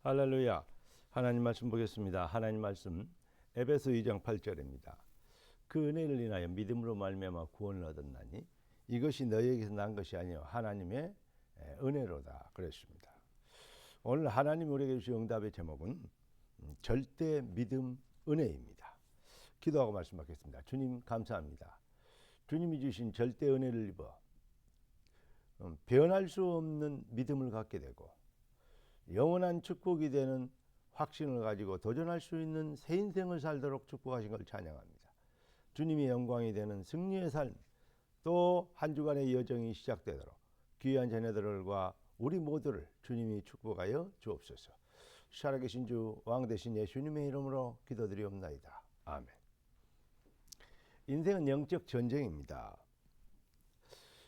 할렐루야. 하나님 말씀 보겠습니다. 하나님 말씀 에베소 2장 8절입니다. 그 은혜를 인하여 믿음으로 말미암아 구원을 얻었나니 이것이 너희에게서 난 것이 아니요 하나님의 은혜로다 그랬습니다. 오늘 하나님 우리에게 주신 응답의 제목은 절대 믿음 은혜입니다. 기도하고 말씀 받겠습니다. 주님 감사합니다. 주님이 주신 절대 은혜를 입어 변할 수 없는 믿음을 갖게 되고 영원한 축복이 되는 확신을 가지고 도전할 수 있는 새 인생을 살도록 축복하신 걸 찬양합니다. 주님의 영광이 되는 승리의 삶, 또 한 주간의 여정이 시작되도록 귀한 자녀들과 우리 모두를 주님이 축복하여 주옵소서. 살아계신 주 왕 되신 예수님의 이름으로 기도드리옵나이다. 아멘. 인생은 영적 전쟁입니다.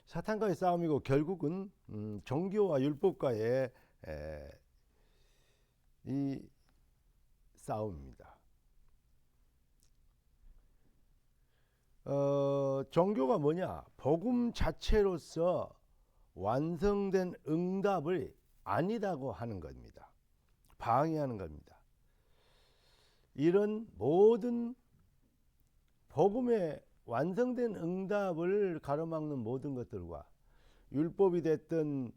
사탄과의 싸움이고 결국은 종교와 율법과의 이 싸움입니다. 종교가 뭐냐? 복음 자체로서 완성된 응답을 아니다고 하는 겁니다. 방해하는 겁니다. 이런 모든 복음의 완성된 응답을 가로막는 모든 것들과 율법이 됐든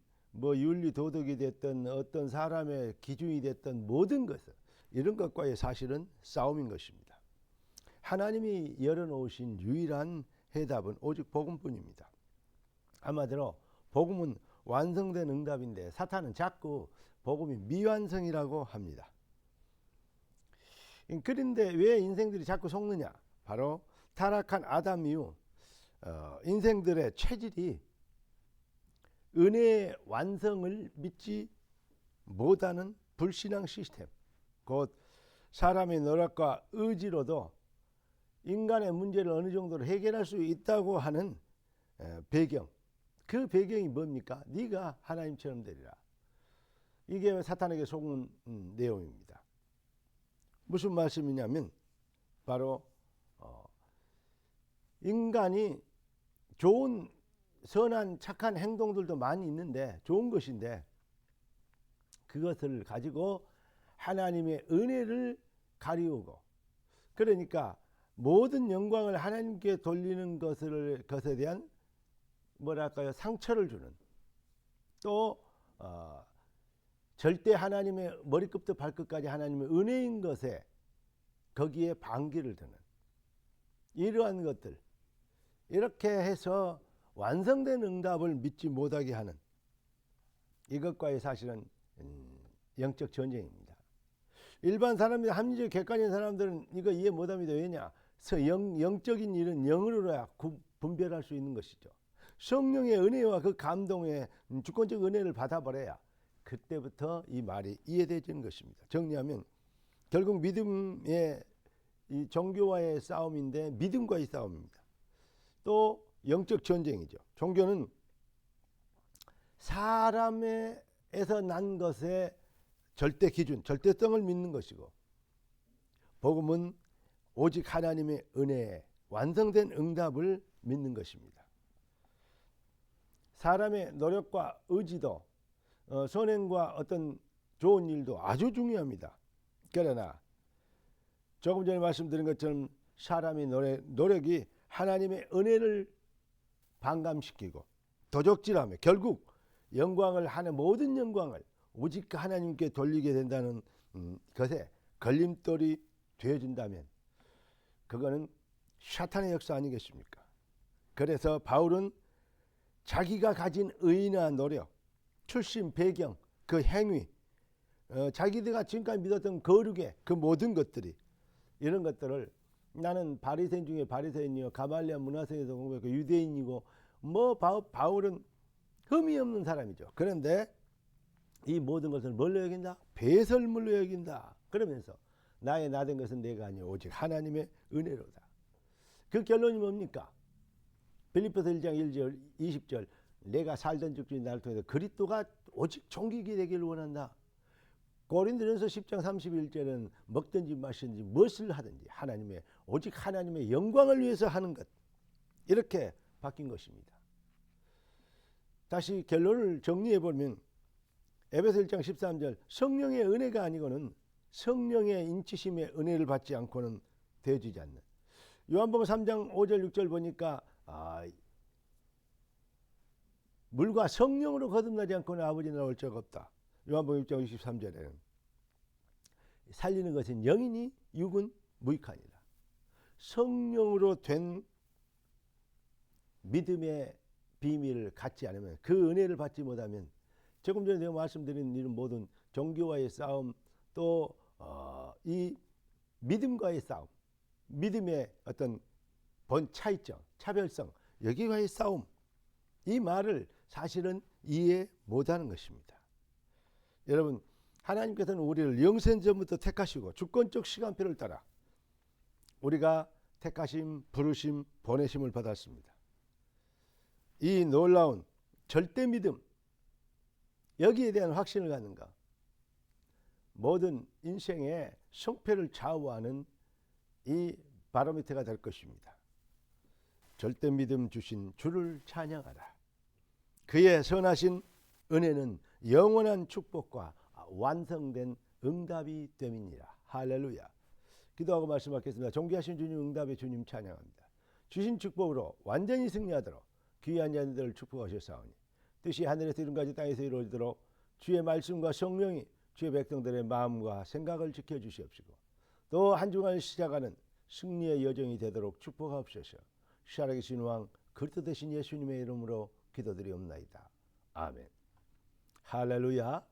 윤리 도덕이 됐든 어떤 사람의 기준이 됐든 모든 것은 이런 것과의 사실은 싸움인 것입니다. 하나님이 열어놓으신 유일한 해답은 오직 복음뿐입니다. 한마디로 복음은 완성된 응답인데 사탄은 자꾸 복음이 미완성이라고 합니다. 그런데 왜 인생들이 자꾸 속느냐? 바로 타락한 아담 이후 인생들의 체질이 은혜의 완성을 믿지 못하는 불신앙 시스템, 곧 사람의 노력과 의지로도 인간의 문제를 어느 정도로 해결할 수 있다고 하는 배경, 그 배경이 뭡니까? 네가 하나님처럼 되리라. 이게 사탄에게 속은 내용입니다. 무슨 말씀이냐면 바로 인간이 좋은 선한 착한 행동들도 많이 있는데 좋은 것인데 그것을 가지고 하나님의 은혜를 가리우고, 그러니까 모든 영광을 하나님께 돌리는 것에 대한 뭐랄까요, 상처를 주는, 또 절대 하나님의 머리끝부터 발끝까지 하나님의 은혜인 것에 거기에 반기를 드는 이러한 것들, 이렇게 해서 완성된 응답을 믿지 못하게 하는 이것과의 사실은 영적 전쟁입니다. 일반 사람들, 합리적 객관적인 사람들은 이거 이해 못합니다. 왜냐? 영적인 일은 영으로야 분별할 수 있는 것이죠. 성령의 은혜와 그 감동의 주권적 은혜를 받아버려야 그때부터 이 말이 이해되지는 것입니다. 정리하면 결국 믿음의 이 종교와의 싸움인데 믿음과의 싸움입니다. 또 영적 전쟁이죠. 종교는 사람에서 난 것의 절대 기준, 절대성을 믿는 것이고, 복음은 오직 하나님의 은혜에 완성된 응답을 믿는 것입니다. 사람의 노력과 의지도 선행과 어떤 좋은 일도 아주 중요합니다. 그러나 조금 전에 말씀드린 것처럼 사람의 노력이 하나님의 은혜를 반감시키고 도적질하며 결국 영광을 하는 모든 영광을 오직 하나님께 돌리게 된다는 것에 걸림돌이 되어준다면 그거는 사탄의 역사 아니겠습니까? 그래서 바울은 자기가 가진 의나 노력, 출신, 배경, 그 행위, 자기들가 지금까지 믿었던 거룩의 그 모든 것들이, 이런 것들을 나는 바리새인 중에 바리새인이요 가말리아 문화생에서 공부했고 유대인이고 바울은 흠이 없는 사람이죠. 그런데 이 모든 것을 뭘로 여긴다? 배설물로 여긴다. 그러면서 나의 나된 것은 내가 아니요 오직 하나님의 은혜로다. 그 결론이 뭡니까? 빌립보서 1장 1절 20절 내가 살던 죽주인 나를 통해서 그리스도가 오직 존귀게 되기를 원한다. 고린도전서 10장 31절은 먹든지 마시든지 무엇을 하든지 오직 하나님의 영광을 위해서 하는 것, 이렇게 바뀐 것입니다. 다시 결론을 정리해 보면 에베소 1장 13절 성령의 은혜가 아니고는 성령의 인치심의 은혜를 받지 않고는 되어지지 않는. 요한복음 3장 5절 6절 보니까 물과 성령으로 거듭나지 않고는 아버지 나라 올 적 없다. 요한복음 6장 23절에는 살리는 것은 영이니 육은 무익하니라. 성령으로 된 믿음의 비밀을 갖지 않으면, 그 은혜를 받지 못하면, 조금 전에 내가 말씀드린 이런 모든 종교와의 싸움, 또 이 믿음과의 싸움, 믿음의 어떤 차이점, 차별성, 여기와의 싸움, 이 말을 사실은 이해 못하는 것입니다. 여러분, 하나님께서는 우리를 영생전부터 택하시고 주권적 시간표를 따라 우리가 택하심, 부르심, 보내심을 받았습니다. 이 놀라운 절대 믿음, 여기에 대한 확신을 갖는가, 모든 인생의 성패를 좌우하는 이 바로미터가 될 것입니다. 절대 믿음 주신 주를 찬양하라. 그의 선하신 은혜는 영원한 축복과 완성된 응답이 됨이니라. 할렐루야. 기도하고 말씀하겠습니다. 존귀하신 주님, 응답의 주님 찬양합니다. 주신 축복으로 완전히 승리하도록 귀한 자들을 축복하셨사오니 뜻이 하늘에서 이룬까지 땅에서 이루어지도록 주의 말씀과 성령이 주의 백성들의 마음과 생각을 지켜주시옵시고, 또 한 주간을 시작하는 승리의 여정이 되도록 축복하옵소서. 살아계신 왕 그리스도 되신 예수님의 이름으로 기도드리옵나이다. 아멘. 할렐루야.